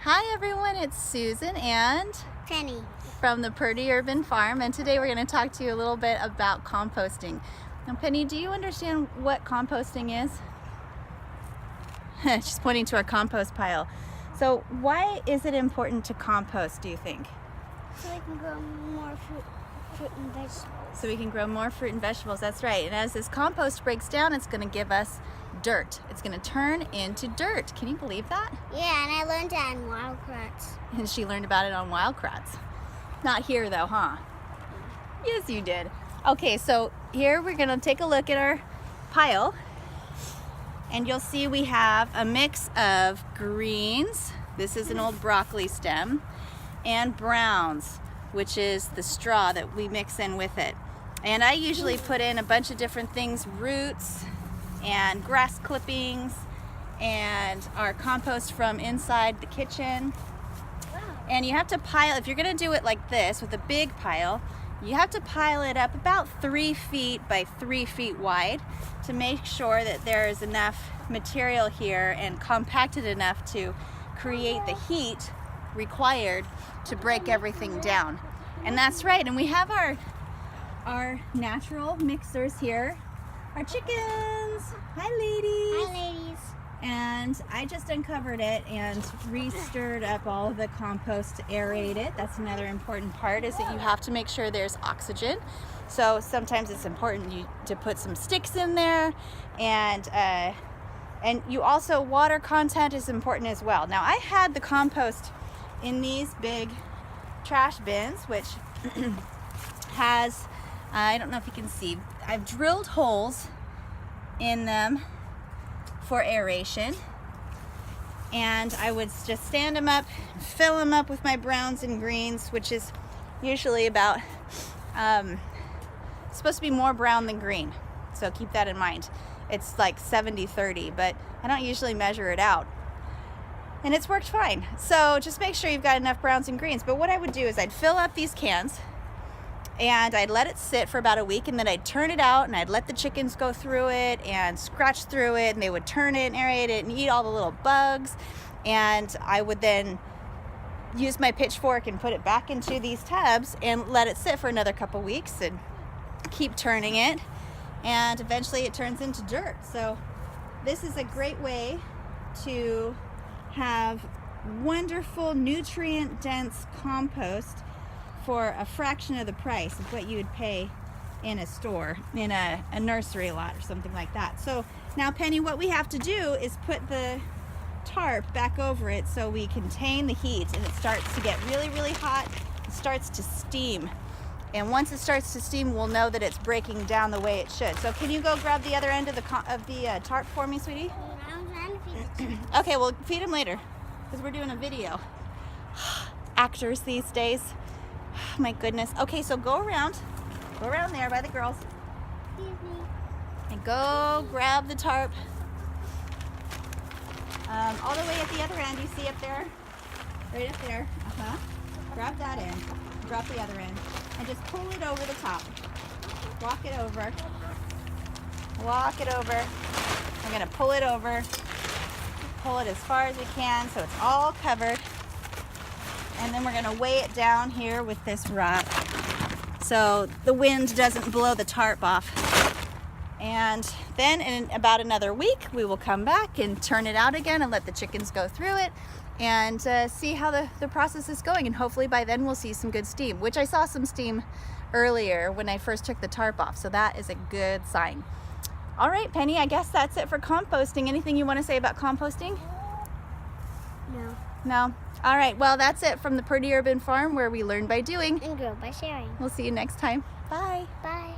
Hi everyone, it's Susan and Penny from the Purdy Urban Farm, and today we're going to talk to you a little bit about composting. Now Penny, do you understand what composting is? She's pointing to our compost pile. So why is it important to compost, do you think? so we can grow more fruit and vegetables. So we can grow more fruit and vegetables, that's right. And as this compost breaks down, it's going to give us dirt. It's going to turn into dirt. Can you believe that? Yeah, and I learned that in Wild Kratts. And she learned about it on Wild Kratts. Not here though, huh? Yes, you did. Okay, so here we're going to take a look at our pile. And you'll see we have a mix of greens. This is an old broccoli stem. And browns, which is the straw that we mix in with it. And I usually put in a bunch of different things, roots and grass clippings and our compost from inside the kitchen. And you have to pile, if you're gonna do it like this with a big pile, you have to pile it up about 3 feet by 3 feet wide to make sure that there is enough material here and compacted enough to create the heat required to break everything down. And that's right, and we have our natural mixers here. Our chickens! Hi ladies! Hi, ladies. And I just uncovered it and re-stirred up all of the compost to aerate it. That's another important part, is that you have to make sure there's oxygen. So sometimes it's important to put some sticks in there, and you also, water content is important as well. Now I had the compost in these big trash bins, which has, I don't know if you can see, I've drilled holes in them for aeration, and I would just stand them up, fill them up with my browns and greens, which is usually about, supposed to be more brown than green, so keep that in mind. It's like 70-30, but I don't usually measure it out. And it's worked fine. So just make sure you've got enough browns and greens. But what I would do is I'd fill up these cans and I'd let it sit for about a week, and then I'd turn it out and I'd let the chickens go through it and scratch through it, and they would turn it and aerate it and eat all the little bugs. And I would then use my pitchfork and put it back into these tubs and let it sit for another couple weeks and keep turning it, and eventually it turns into dirt. So this is a great way to have wonderful nutrient dense compost for a fraction of the price of what you would pay in a store, in a nursery lot or something like that. So now Penny, what we have to do is put the tarp back over it so we contain the heat, and it starts to get really, really hot. It starts to steam, and once it starts to steam, we'll know that it's breaking down the way it should. So can you go grab the other end of the tarp for me, sweetie? I'm trying to feed it. Okay, we'll feed him later because we're doing a video. Actors these days. My goodness. Okay, so go around there by the girls Excuse me. and go grab the tarp. All the way at the other end, you see up there? Right up there. Grab that end. Drop the other end. And just pull it over the top. Walk it over. Walk it over. We're going to pull it over. Pull it as far as we can so it's all covered. And then we're going to weigh it down here with this rock so the wind doesn't blow the tarp off. And then in about another week, we will come back and turn it out again and let the chickens go through it and see how the process is going. And hopefully by then we'll see some good steam, which I saw some steam earlier when I first took the tarp off. So that is a good sign. All right, Penny, I guess that's it for composting. Anything you want to say about composting? No. No? All right, well, that's it from the Purdy Urban Farm, where we learn by doing. And grow by sharing. We'll see you next time. Bye. Bye.